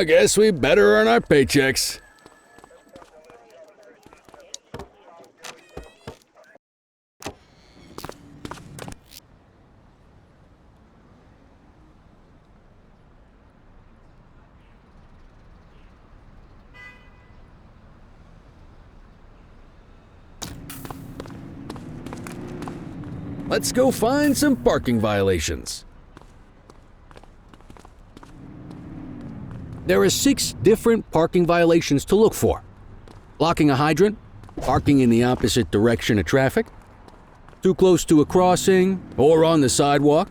I guess we better earn our paychecks. Let's go find some parking violations. There are 6 different parking violations to look for. Blocking a hydrant, parking in the opposite direction of traffic, too close to a crossing or on the sidewalk.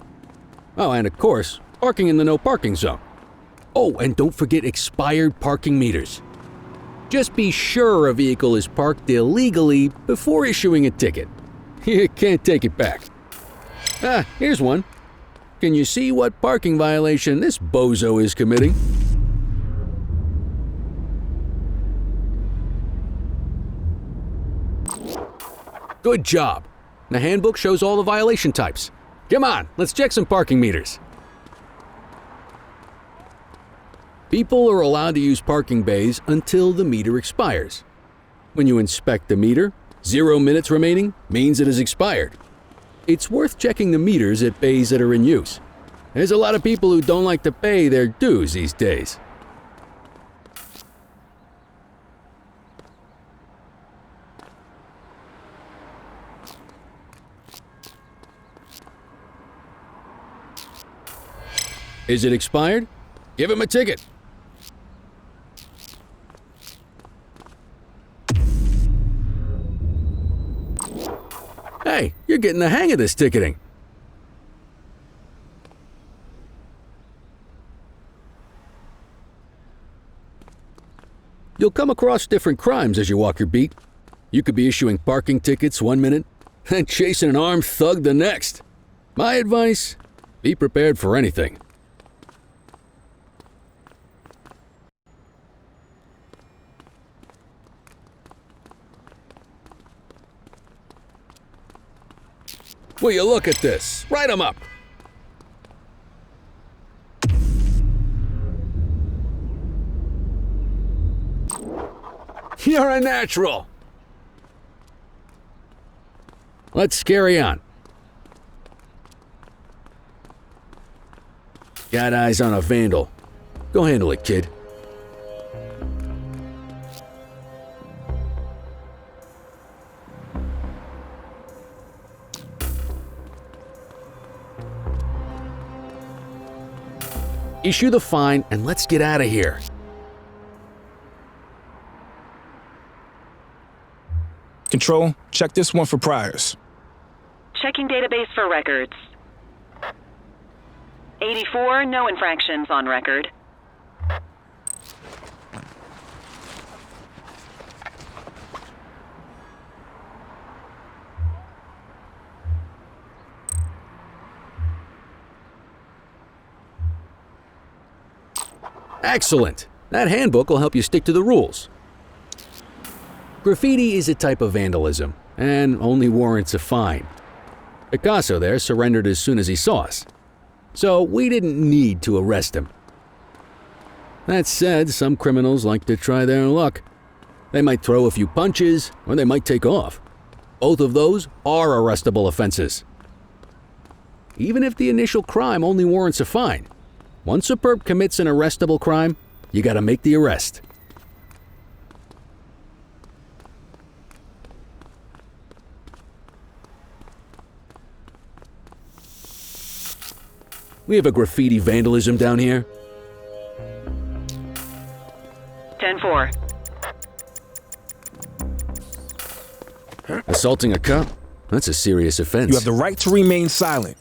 Oh, and of course, parking in the no parking zone. Oh, and don't forget expired parking meters. Just be sure a vehicle is parked illegally before issuing a ticket. You can't take it back. Ah, here's one. Can you see what parking violation this bozo is committing? Good job. The handbook shows all the violation types. Come on, let's check some parking meters. People are allowed to use parking bays until the meter expires. When you inspect the meter, 0 minutes remaining means it has expired. It's worth checking the meters at bays that are in use. There's a lot of people who don't like to pay their dues these days. Is it expired? Give him a ticket. Hey, you're getting the hang of this ticketing. You'll come across different crimes as you walk your beat. You could be issuing parking tickets 1 minute and chasing an armed thug the next. My advice, be prepared for anything. Will you look at this? Write 'em up. You're a natural. Let's carry on. Got eyes on a vandal. Go handle it, kid. Issue the fine and let's get out of here. Control, check this one for priors. Checking database for records. 84, no infractions on record. Excellent. That handbook will help you stick to the rules. Graffiti is a type of vandalism and only warrants a fine. Picasso there surrendered as soon as he saw us, so we didn't need to arrest him. That said, some criminals like to try their luck. They might throw a few punches or they might take off. Both of those are arrestable offenses. Even if the initial crime only warrants a fine, once a perp commits an arrestable crime, you gotta make the arrest. We have a graffiti vandalism down here. 10-4. Assaulting a cop? That's a serious offense. You have the right to remain silent.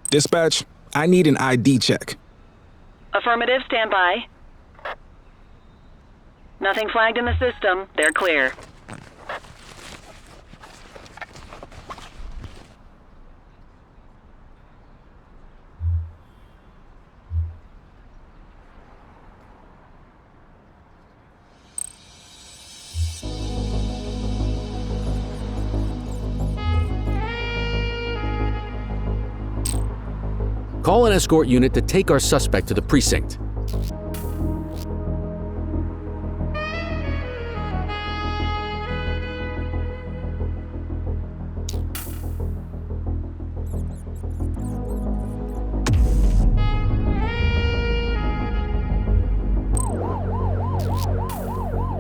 Dispatch, I need an ID check. Affirmative, stand by. Nothing flagged in the system. They're clear. Call an escort unit to take our suspect to the precinct.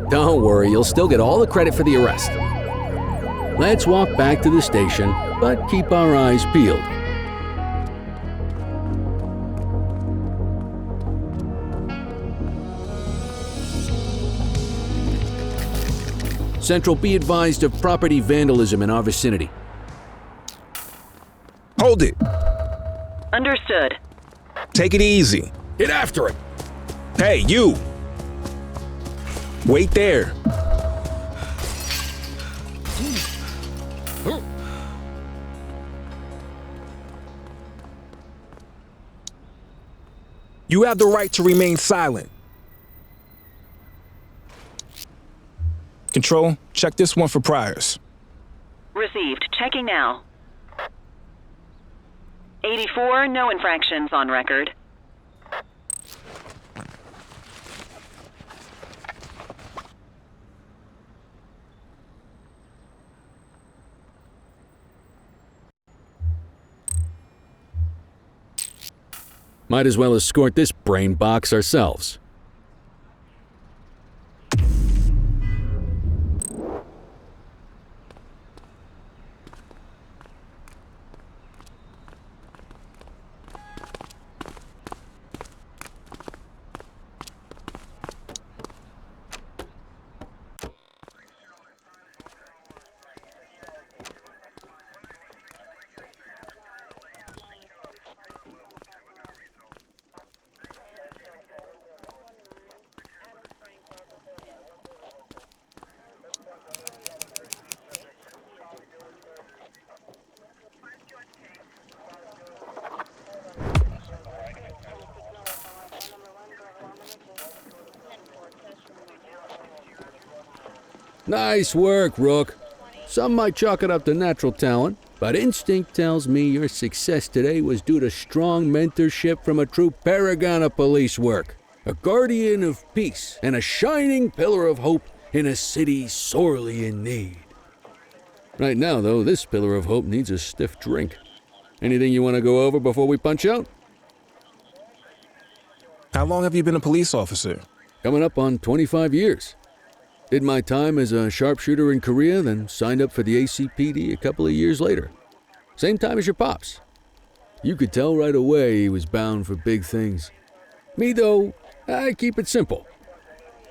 Don't worry, you'll still get all the credit for the arrest. Let's walk back to the station, but keep our eyes peeled. Central, be advised of property vandalism in our vicinity. Hold it. Understood. Take it easy. Get after it! Hey, you! Wait there. You have the right to remain silent. Control, check this one for priors. Received. Checking now. 84, no infractions on record. Might as well escort this brain box ourselves. Nice work, Rook. Some might chalk it up to natural talent, but instinct tells me your success today was due to strong mentorship from a true paragon of police work, a guardian of peace, and a shining pillar of hope in a city sorely in need. Right now, though, this pillar of hope needs a stiff drink. Anything you want to go over before we punch out? How long have you been a police officer? Coming up on 25 years. Did my time as a sharpshooter in Korea, then signed up for the ACPD a couple of years later. Same time as your pops. You could tell right away he was bound for big things. Me, though, I keep it simple.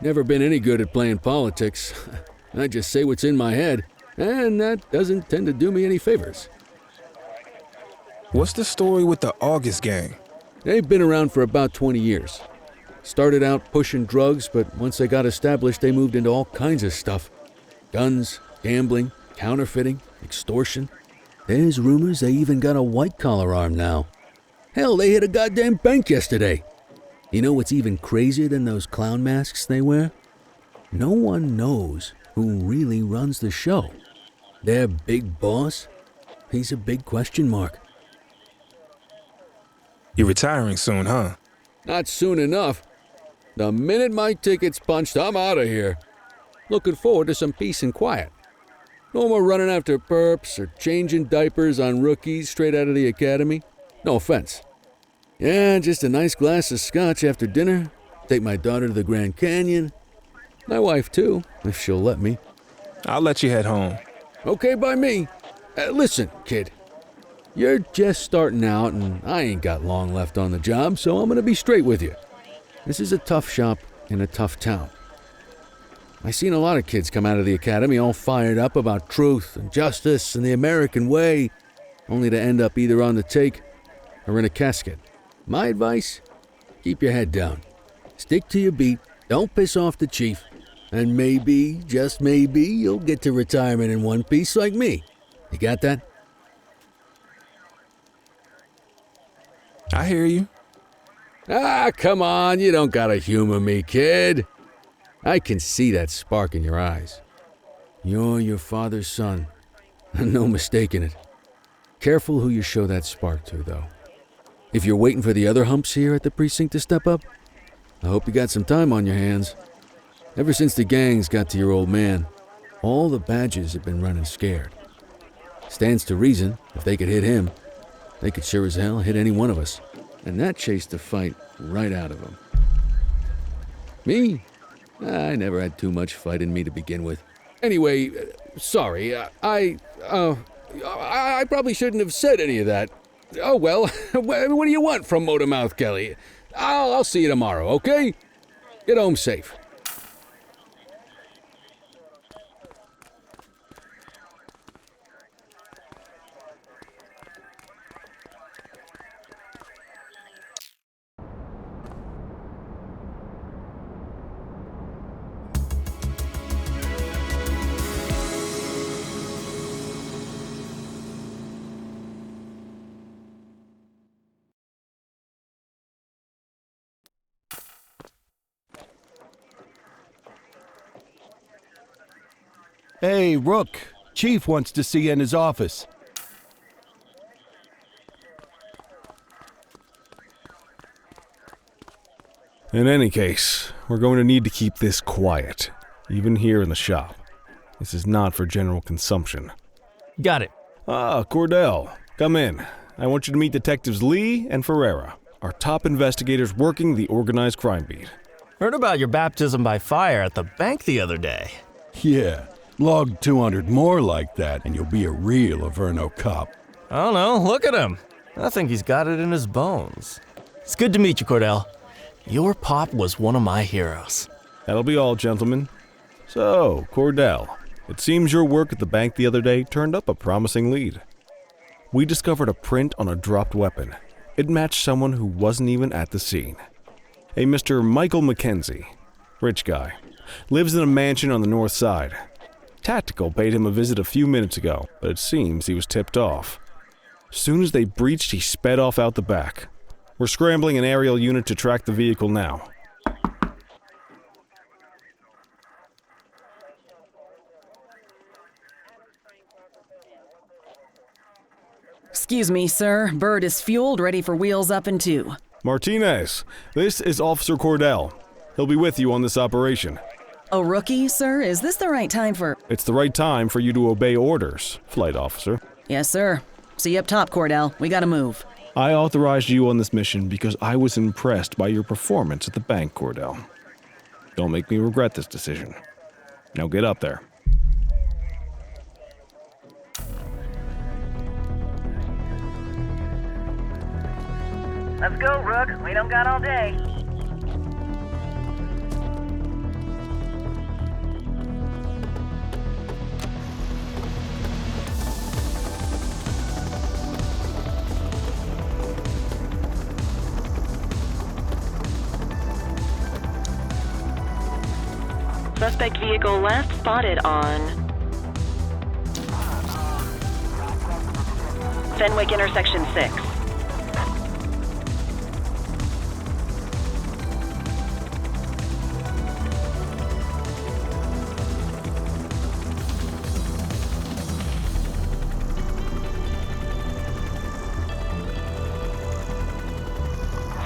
Never been any good at playing politics. I just say what's in my head, and that doesn't tend to do me any favors. What's the story with the August gang? They've been around for about 20 years. Started out pushing drugs, but once they got established, they moved into all kinds of stuff. Guns, gambling, counterfeiting, extortion. There's rumors they even got a white-collar arm now. Hell, they hit a goddamn bank yesterday. You know what's even crazier than those clown masks they wear? No one knows who really runs the show. Their big boss? He's a big question mark. You're retiring soon, huh? Not soon enough. The minute my ticket's punched, I'm out of here. Looking forward to some peace and quiet. No more running after perps or changing diapers on rookies straight out of the academy. No offense. Yeah, just a nice glass of scotch after dinner. Take my daughter to the Grand Canyon. My wife, too, if she'll let me. I'll let you head home. Okay by me. Listen, kid. You're just starting out, and I ain't got long left on the job, so I'm gonna be straight with you. This is a tough shop in a tough town. I seen a lot of kids come out of the academy all fired up about truth and justice and the American way, only to end up either on the take or in a casket. My advice? Keep your head down. Stick to your beat, don't piss off the chief, and maybe, just maybe, you'll get to retirement in one piece like me. You got that? I hear you. Ah, come on, you don't gotta humor me, kid. I can see that spark in your eyes. You're your father's son. No mistaking it. Careful who you show that spark to, though. If you're waiting for the other humps here at the precinct to step up, I hope you got some time on your hands. Ever since the gangs got to your old man, all the badges have been running scared. Stands to reason, if they could hit him, they could sure as hell hit any one of us. And that chased the fight right out of them. Me? I never had too much fight in me to begin with. Anyway, sorry, I probably shouldn't have said any of that. Oh well, what do you want from Motormouth Kelly? I'll see you tomorrow, okay? Get home safe. Hey, Rook. Chief wants to see you in his office. In any case, we're going to need to keep this quiet, even here in the shop. This is not for general consumption. Got it. Ah, Cordell, come in. I want you to meet Detectives Lee and Ferreira, our top investigators working the organized crime beat. Heard about your baptism by fire at the bank the other day. Yeah, log 200 more like that and you'll be a real Averno cop. I don't know, look at him. I think he's got it in his bones. It's good to meet you, Cordell. Your pop was one of my heroes. That'll be all, gentlemen. So, Cordell, it seems your work at the bank the other day turned up a promising lead. We discovered a print on a dropped weapon. It matched someone who wasn't even at the scene. A Mr. Michael McKenzie, rich guy, lives in a mansion on the north side. Tactical paid him a visit a few minutes ago, but it seems he was tipped off. Soon as they breached, he sped off out the back. We're scrambling an aerial unit to track the vehicle now. Excuse me, sir. Bird is fueled, ready for wheels up in 2. Martinez, this is Officer Cordell. He'll be with you on this operation. A rookie, sir? Is this the right time for... It's the right time for you to obey orders, Flight Officer. Yes, sir. See you up top, Cordell. We gotta move. I authorized you on this mission because I was impressed by your performance at the bank, Cordell. Don't make me regret this decision. Now get up there. Let's go, Rook. We don't got all day. Suspect vehicle last spotted on Fenwick intersection 6.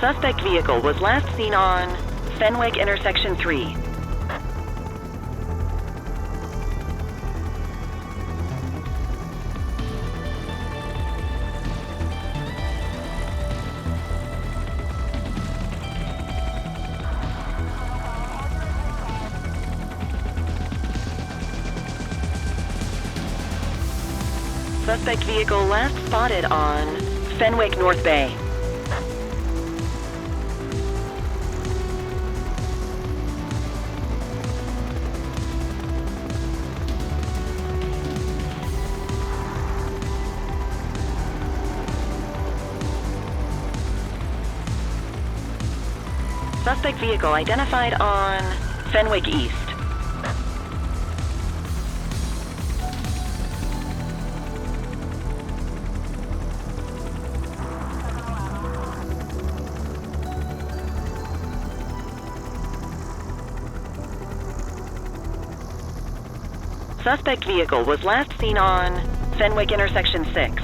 Suspect vehicle was last seen on Fenwick intersection 3. Suspect vehicle last spotted on Fenwick North Bay. Suspect vehicle identified on Fenwick East. Suspect vehicle was last seen on Fenwick intersection 6.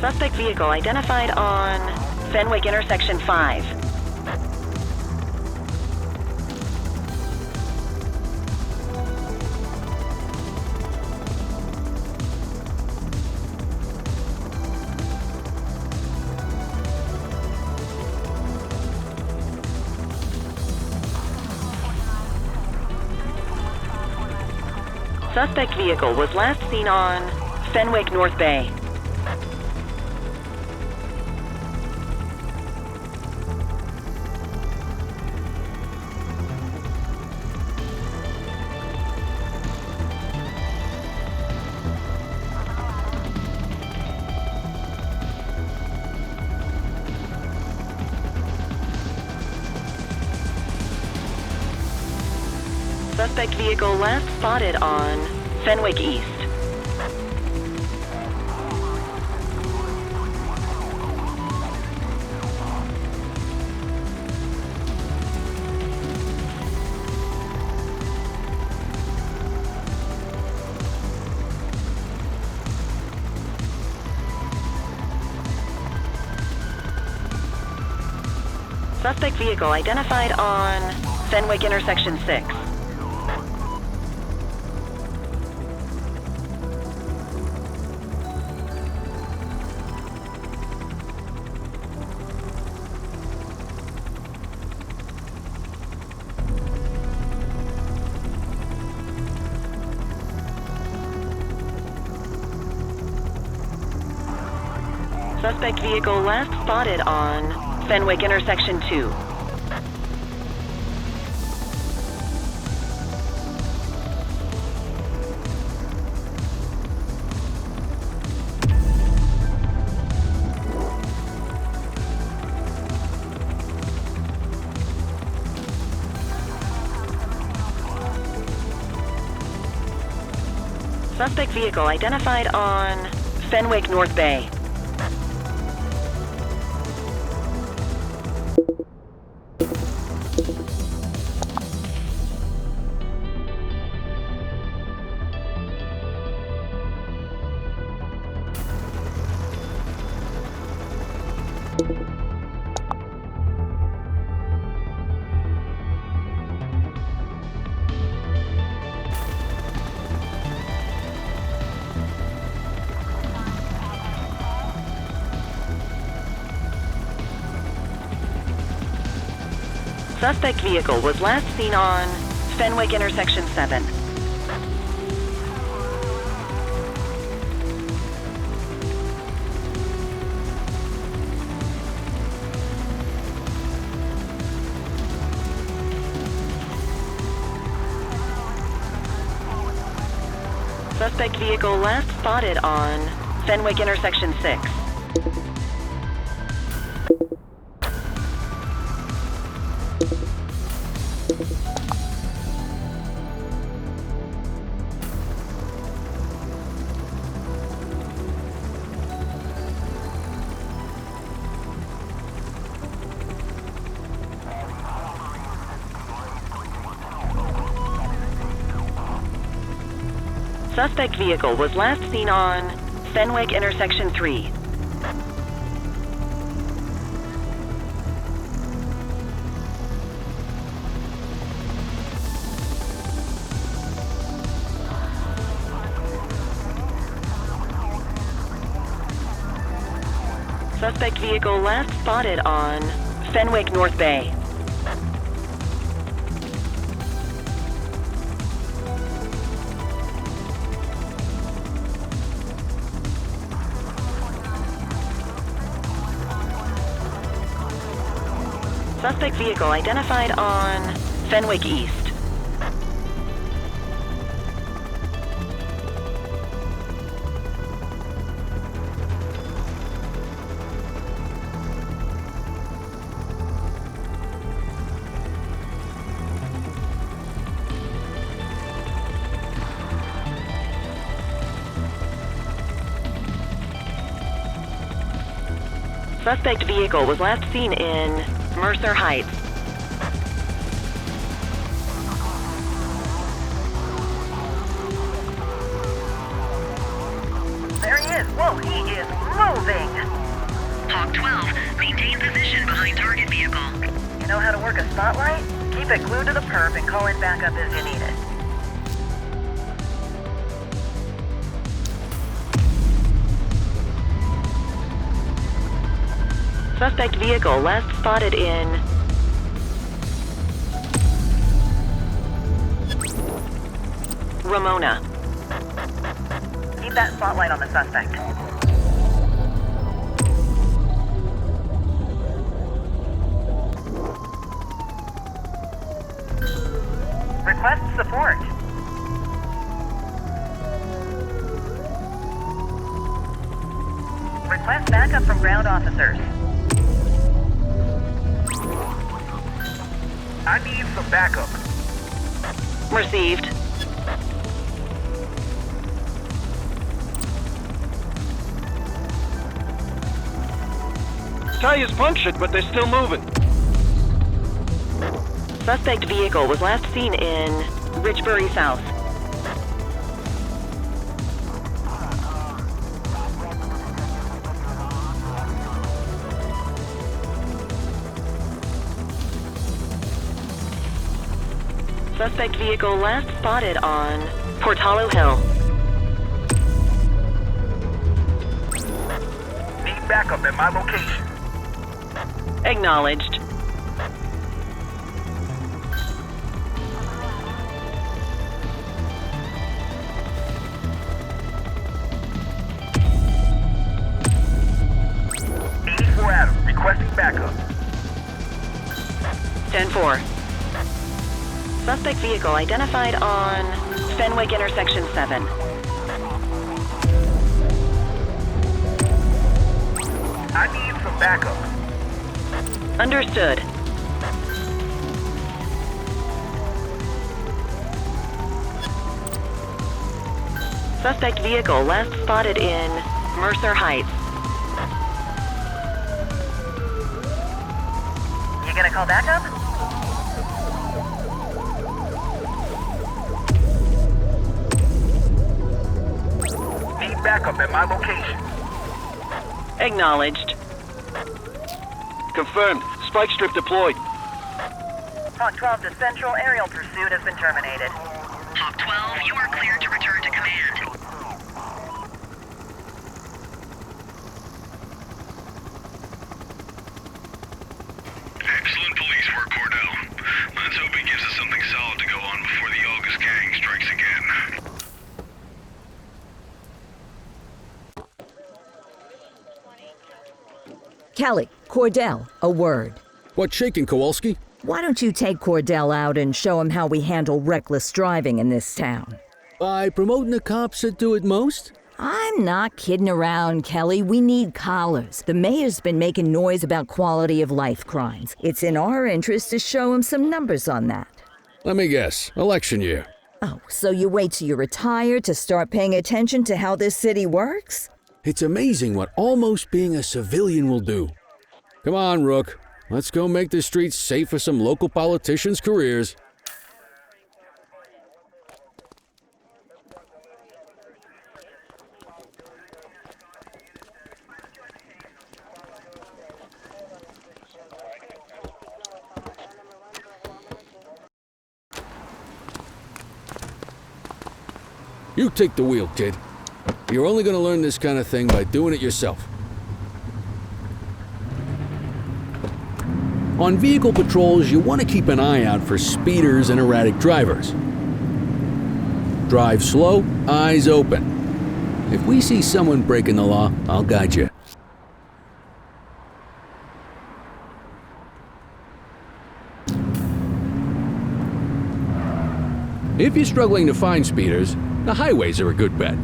Suspect vehicle identified on Fenwick intersection 5. Suspect vehicle was last seen on Fenwick North Bay. Suspect vehicle last spotted on Fenwick East. Suspect vehicle identified on Fenwick intersection 6. Suspect vehicle last spotted on Fenwick intersection 2. Suspect vehicle identified on Fenwick North Bay. Suspect vehicle was last seen on Fenwick intersection 7. Suspect vehicle last spotted on Fenwick intersection 6. Suspect vehicle was last seen on Fenwick intersection 3. Suspect vehicle last spotted on Fenwick North Bay. Suspect vehicle identified on Fenwick East. Suspect vehicle was last seen in Mercer Heights. There he is. Whoa, he is Moving. Hawk 12, maintain position behind target vehicle. You know how to work a spotlight? Keep it glued to the perp and call in backup as you need it. Suspect vehicle last spotted in Ramona. Keep that spotlight on the suspect. Request support. Request backup from ground officers. I need some backup. Received. Tires punctured, but they're still moving. Suspect vehicle was last seen in Richbury South. Suspect vehicle last spotted on Portalo Hill. Need backup at my location. Acknowledged. Adam, requesting backup. 10-4. Suspect vehicle identified on Fenwick intersection 7. I need some backup. Understood. Suspect vehicle last spotted in Mercer Heights. You gonna call backup? Need backup at my location. Acknowledged. Confirmed. Spike strip deployed. Hawk 12 to Central, aerial pursuit has been terminated. Hawk 12, you are cleared to return to command. Excellent police work, Cordell. Let's hope it gives us something solid to go on before the August gang strikes again. Kelly, Cordell, a word. What's shaking, Kowalski? Why don't you take Cordell out and show him how we handle reckless driving in this town? By promoting the cops that do it most? I'm not kidding around, Kelly. We need collars. The mayor's been making noise about quality of life crimes. It's in our interest to show him some numbers on that. Let me guess. Election year. Oh, so you wait till you retire to start paying attention to how this city works? It's amazing what almost being a civilian will do. Come on, Rook. Let's go make the streets safe for some local politicians' careers. You take the wheel, kid. You're only going to learn this kind of thing by doing it yourself. On vehicle patrols, you want to keep an eye out for speeders and erratic drivers. Drive slow, eyes open. If we see someone breaking the law, I'll guide you. If you're struggling to find speeders, the highways are a good bet.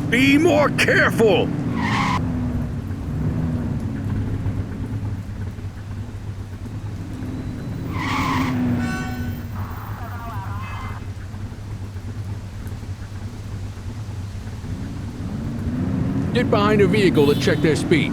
Be more careful! Get behind a vehicle to check their speed.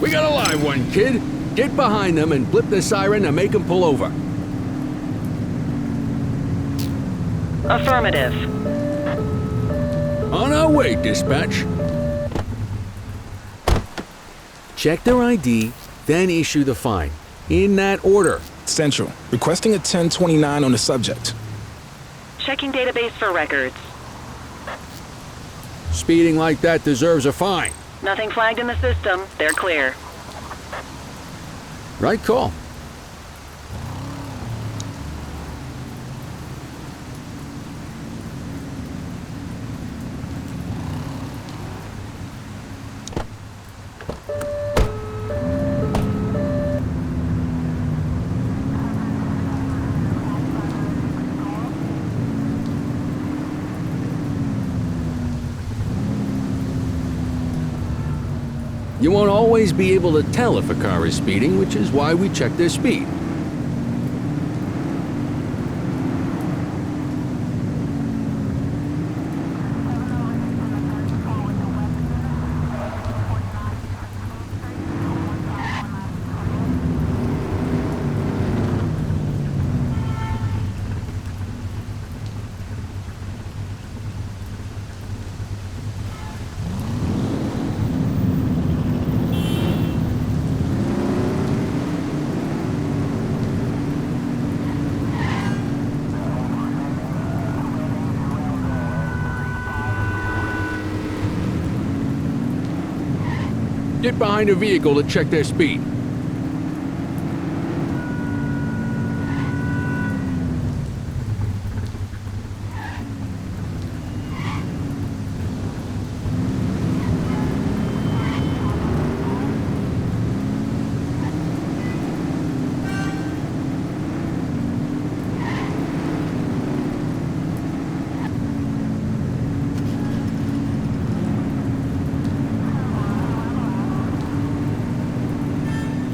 We got a live one, kid. Get behind them and blip the siren to make them pull over. Affirmative. On our way, dispatch. Check their ID, then issue the fine. In that order. Central, requesting a 1029 on the subject. Checking database for records. Speeding like that deserves a fine. Nothing flagged in the system. They're clear. Right call. You won't always be able to tell if a car is speeding, which is why we check their speed. Get behind a vehicle to check their speed.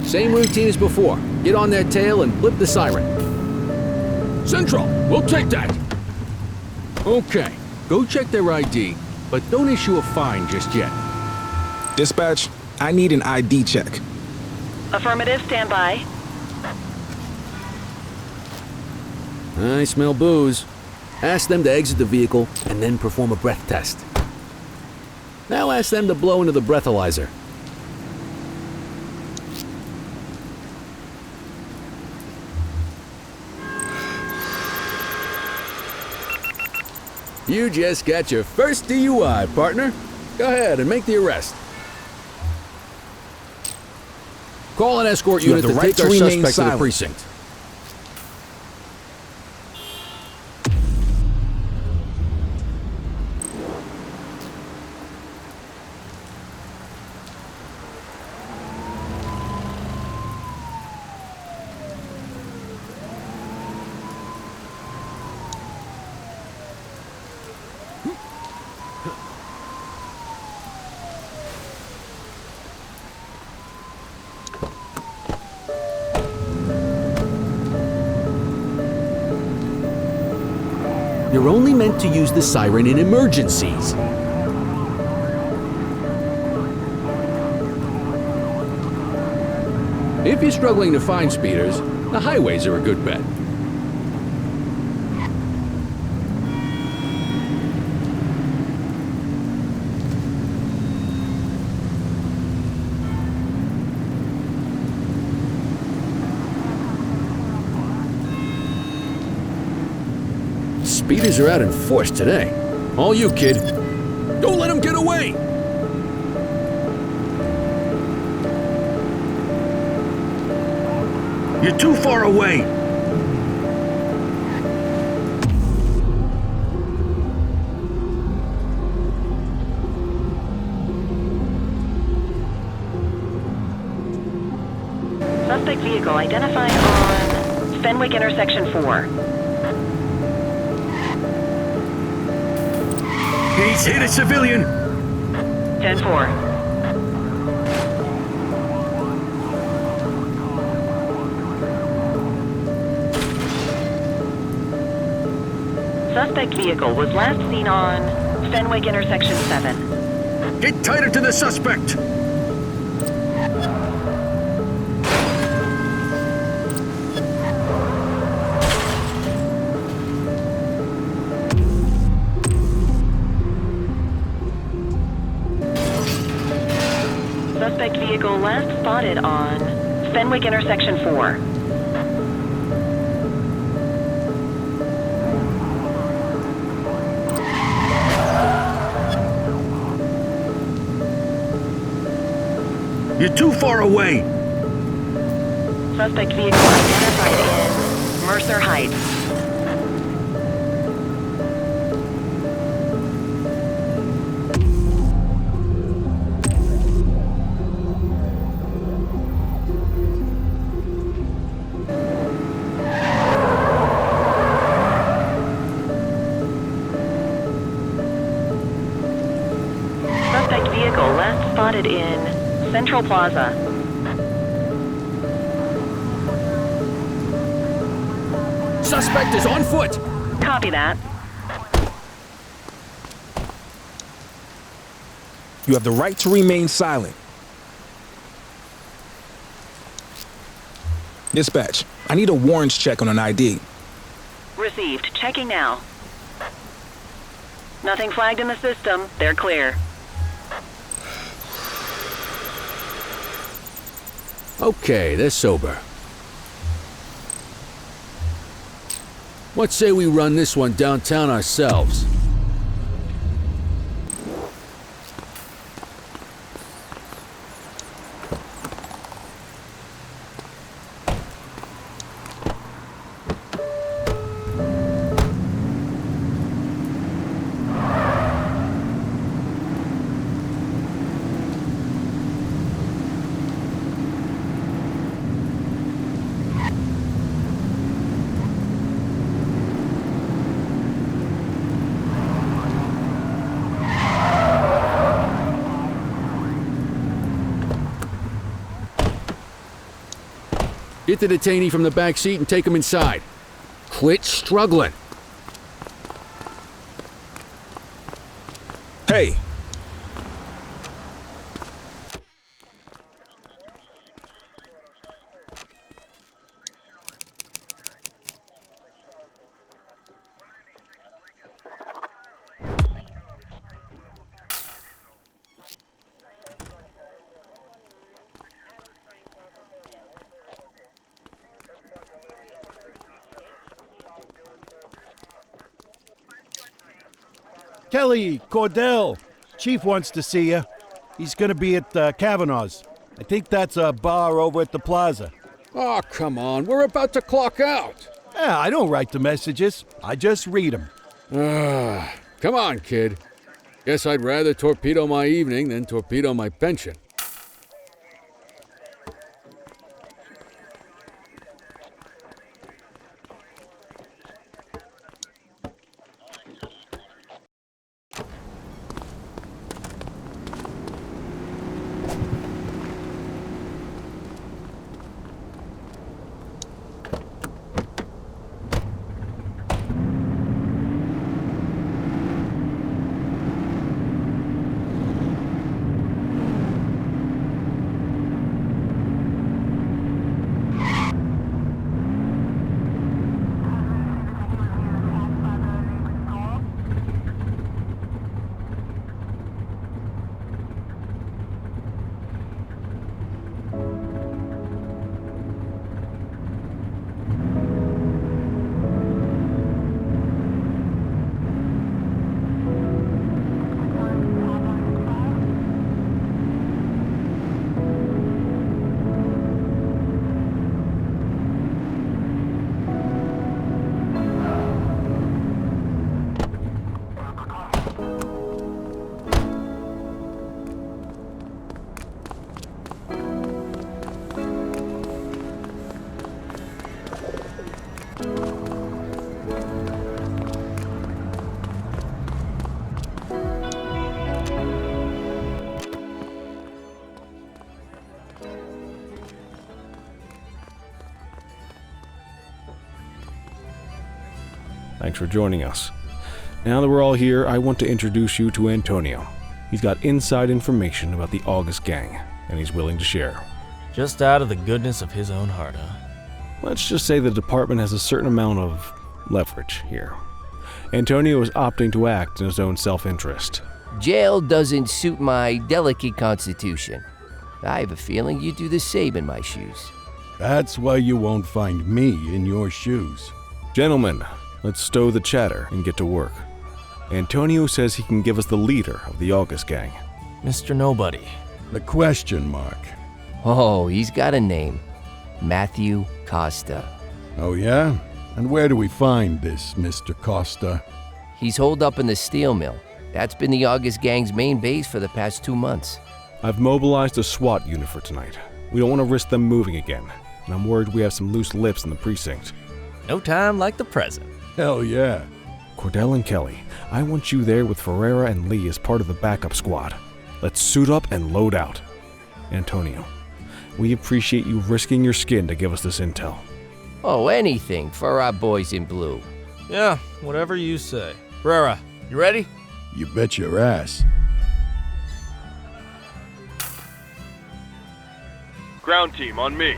Same routine as before. Get on their tail and blip the siren. Central, we'll take that. Okay, go check their ID, but don't issue a fine just yet. Dispatch, I need an ID check. Affirmative, stand by. I smell booze. Ask them to exit the vehicle and then perform a breath test. Now ask them to blow into the breathalyzer. You just got your first DUI, partner. Go ahead and make the arrest. Call an escort You have unit the to right take our to remain suspect to the silent. precinct. You're only meant to use the siren in emergencies. If you're struggling to find speeders, the highways are a good bet. Speeders are out in force today. All you, kid. Don't let them get away! You're too far away! Suspect vehicle identified on Fenwick intersection 4. He's hit a civilian. 10-4. Suspect vehicle was last seen on Fenwick intersection 7. Get tighter to the suspect. Suspect vehicle last spotted on Fenwick intersection 4. You're too far away. Suspect vehicle identified in Mercer Heights. Suspect vehicle last spotted in Central Plaza. Suspect is on foot. Copy that. You have the right to remain silent. Dispatch, I need a warrants check on an ID. Received. Checking now. Nothing flagged in the system. They're clear. Okay, they're sober. What say we run this one downtown ourselves? Get the detainee from the back seat and take him inside. Quit struggling. Hey, Kelly, Cordell, Chief wants to see you. He's gonna be at Kavanaugh's. I think that's a bar over at the plaza. Oh, come on. We're about to clock out. Yeah, I don't write the messages. I just read them. Come on, kid. Guess I'd rather torpedo my evening than torpedo my pension. Thanks for joining us. Now that we're all here, I want to introduce you to Antonio. He's got inside information about the August gang, and he's willing to share. Just out of the goodness of his own heart, huh? Let's just say the department has a certain amount of leverage here. Antonio is opting to act in his own self-interest. Jail doesn't suit my delicate constitution. I have a feeling you'd do the same in my shoes. That's why you won't find me in your shoes. Gentlemen, let's stow the chatter and get to work. Antonio says he can give us the leader of the August gang. Mr. Nobody. The question mark. Oh, he's got a name. Matthew Costa. Oh yeah? And where do we find this Mr. Costa? He's holed up in the steel mill. That's been the August gang's main base for the past 2 months. I've mobilized a SWAT unit for tonight. We don't want to risk them moving again, and I'm worried we have some loose lips in the precinct. No time like the present. Hell yeah. Cordell and Kelly, I want you there with Ferreira and Lee as part of the backup squad. Let's suit up and load out. Antonio, we appreciate you risking your skin to give us this intel. Oh, anything for our boys in blue. Yeah, whatever you say. Ferreira, you ready? You bet your ass. Ground team, on me.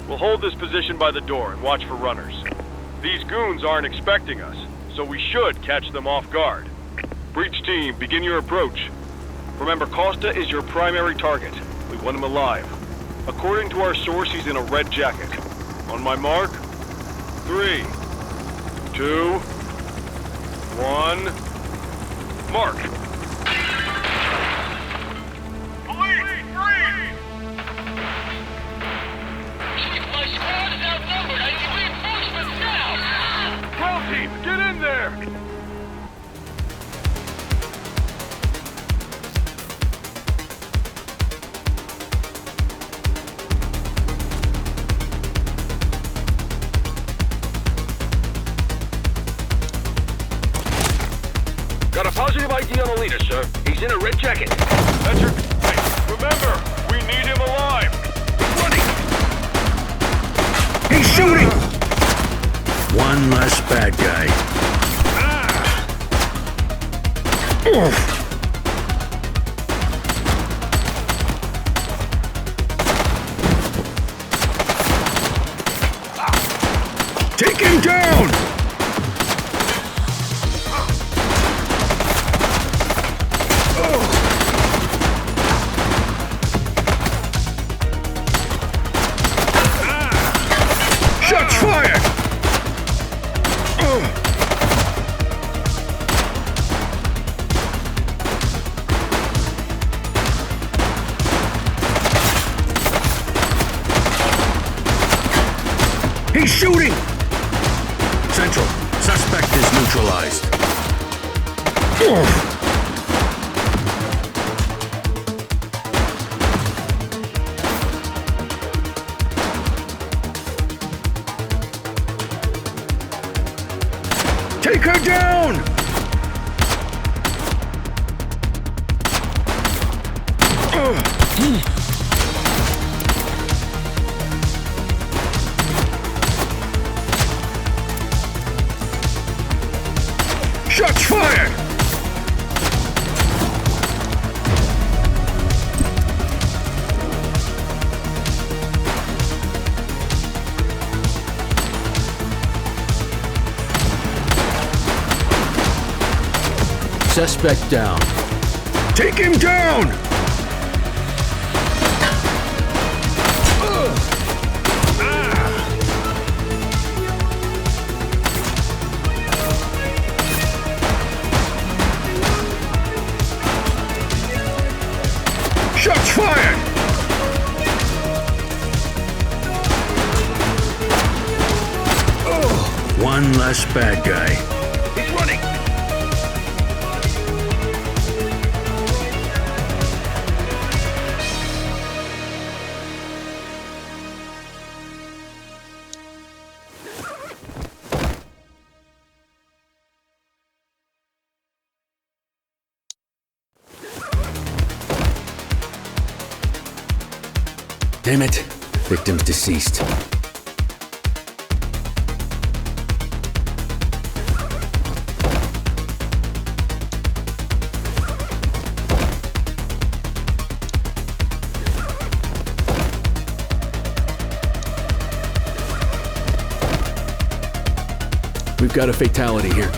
We'll hold this position by the door and watch for runners. These goons aren't expecting us, so we should catch them off guard. Breach team, begin your approach. Remember, Costa is your primary target. We want him alive. According to our source, he's in a red jacket. On my mark, 3, 2, 1, mark! Police, freeze! My squad is outnumbered. I need reinforcements now! Ground team, get in there! Got a positive ID on the leader, sir. He's in a red jacket. That's your... Hey, remember, we need him alive! He's shooting! One less bad guy. Take him down! Shots fired! He's shooting! Central, suspect is neutralized. Take her down! Shots fired! Suspect down. Take him down! Shots fired! One less bad guy. He's running! Damn it. Victim's deceased. We've got a fatality here.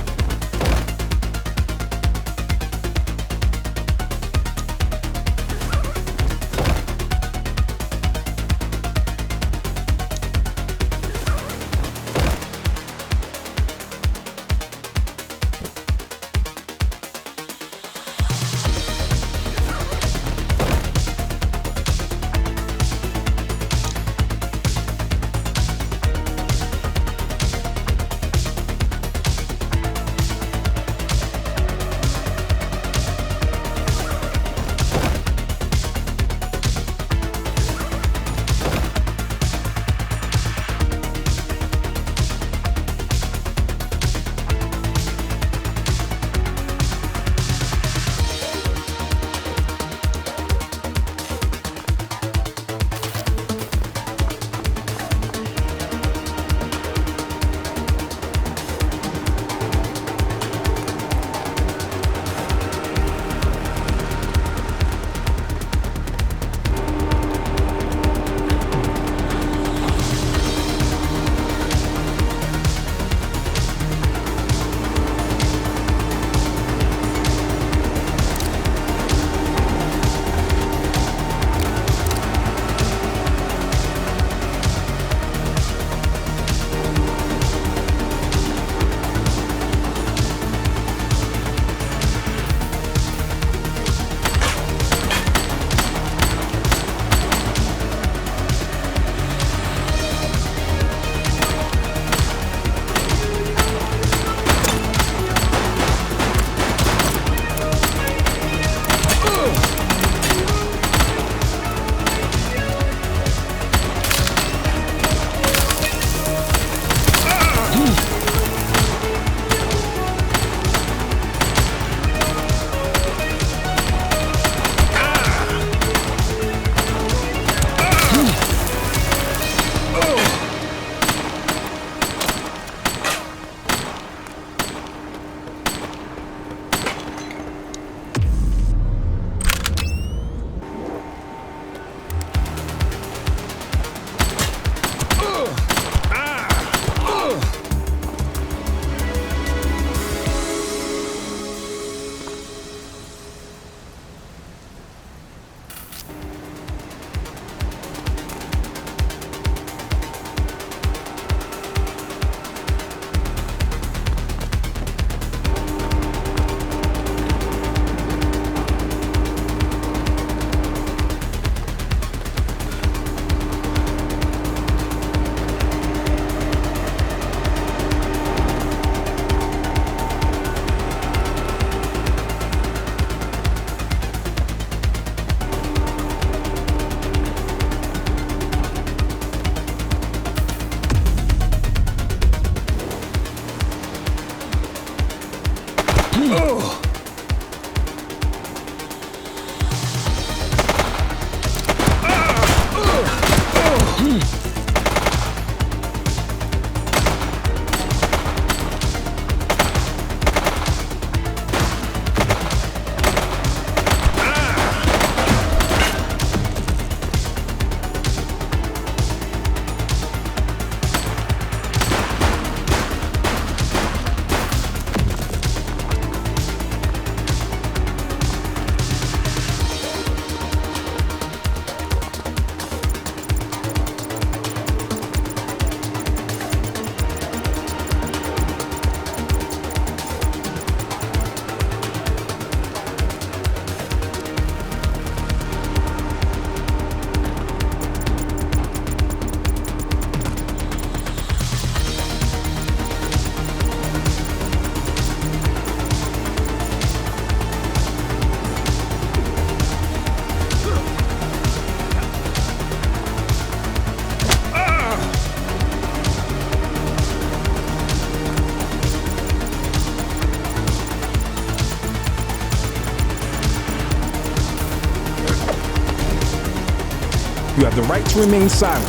You have the right to remain silent.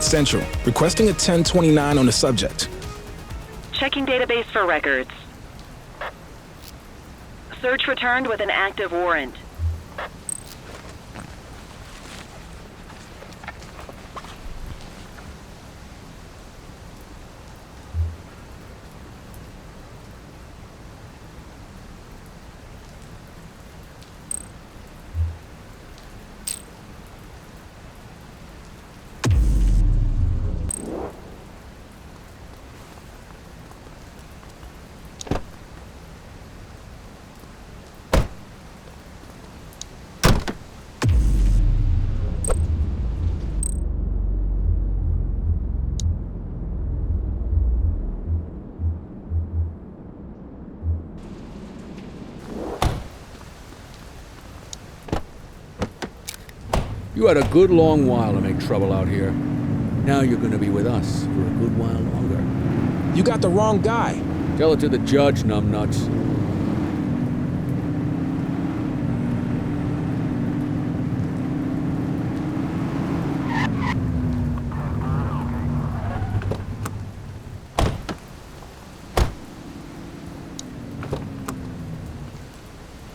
Central, requesting a 1029 on the subject. Checking database for records. Search returned with an active warrant. You had a good long while to make trouble out here. Now you're gonna be with us for a good while longer. You got the wrong guy. Tell it to the judge, numbnuts.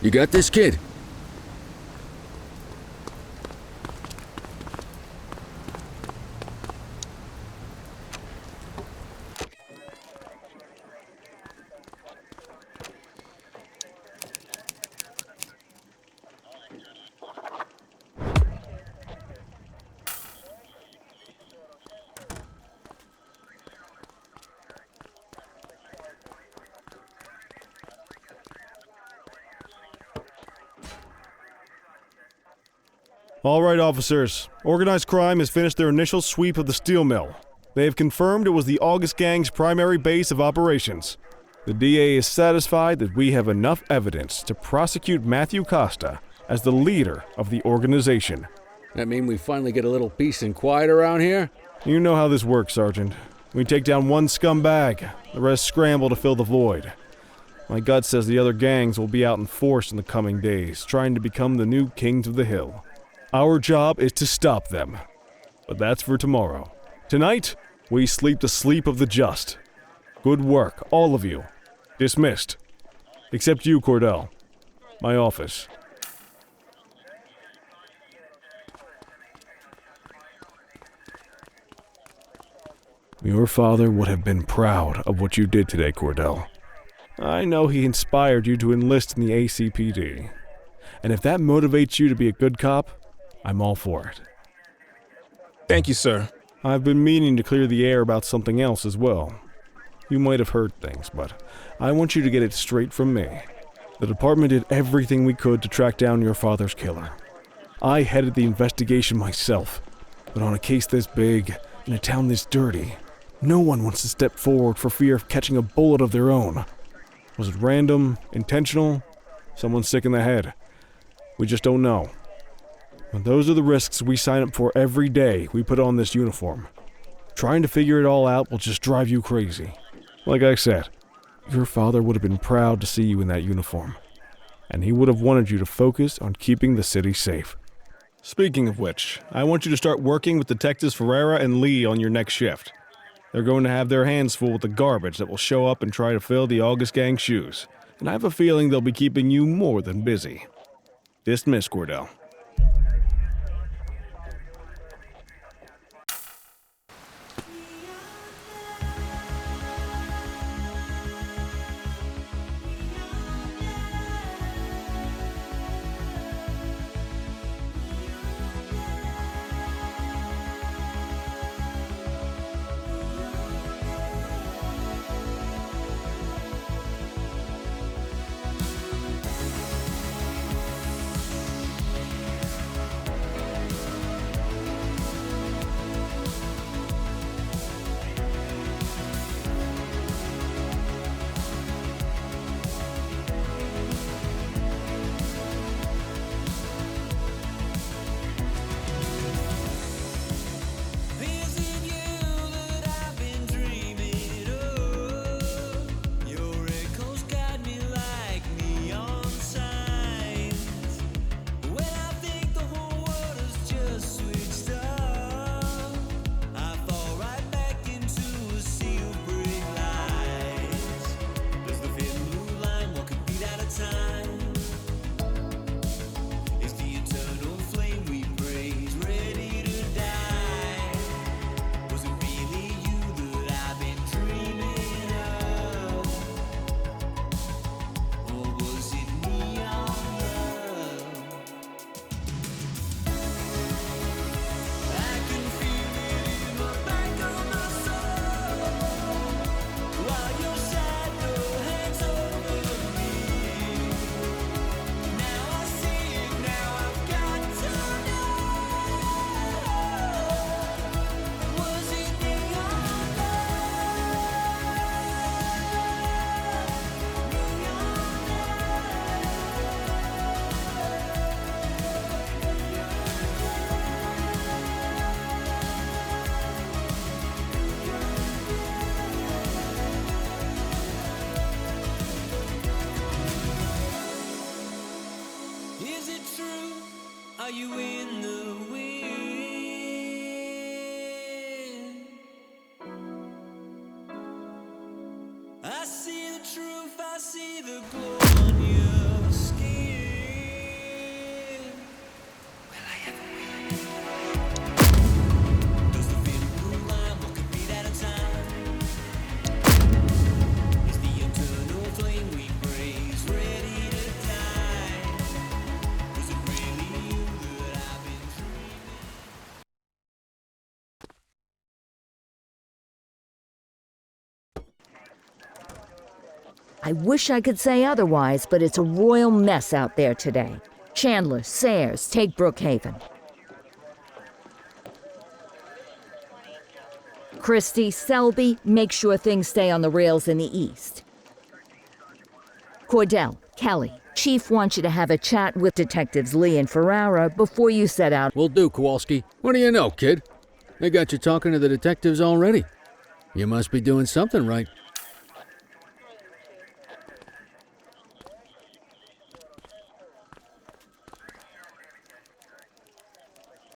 You got this, kid? All right, officers. Organized crime has finished their initial sweep of the steel mill. They have confirmed it was the August Gang's primary base of operations. The DA is satisfied that we have enough evidence to prosecute Matthew Costa as the leader of the organization. That mean we finally get a little peace and quiet around here? You know how this works, Sergeant. We take down one scumbag, the rest scramble to fill the void. My gut says the other gangs will be out in force in the coming days, trying to become the new kings of the hill. Our job is to stop them. But that's for tomorrow. Tonight, we sleep the sleep of the just. Good work, all of you. Dismissed. Except you, Cordell. My office. Your father would have been proud of what you did today, Cordell. I know he inspired you to enlist in the ACPD. And if that motivates you to be a good cop, I'm all for it. Thank you, sir. I've been meaning to clear the air about something else as well. You might have heard things, but I want you to get it straight from me. The department did everything we could to track down your father's killer. I headed the investigation myself, but on a case this big, in a town this dirty, no one wants to step forward for fear of catching a bullet of their own. Was it random, intentional, someone sick in the head? We just don't know. And those are the risks we sign up for every day we put on this uniform. Trying to figure it all out will just drive you crazy. Like I said, your father would have been proud to see you in that uniform. And he would have wanted you to focus on keeping the city safe. Speaking of which, I want you to start working with Detectives Ferreira and Lee on your next shift. They're going to have their hands full with the garbage that will show up and try to fill the August Gang's shoes. And I have a feeling they'll be keeping you more than busy. Dismiss, Cordell. you in the wind. I see the truth, I see the glow on your skin. Will I ever win? Does the feeling move line? What could be that a time? Is the eternal flame we praise ready to die? Was it really you that I've been dreaming? I wish I could say otherwise, but it's a royal mess out there today. Chandler, Sayers, take Brookhaven. Christie, Selby, make sure things stay on the rails in the east. Cordell, Kelly, Chief wants you to have a chat with Detectives Lee and Ferrara before you set out. Will do, Kowalski. What do you know, kid? They got you talking to the detectives already. You must be doing something right.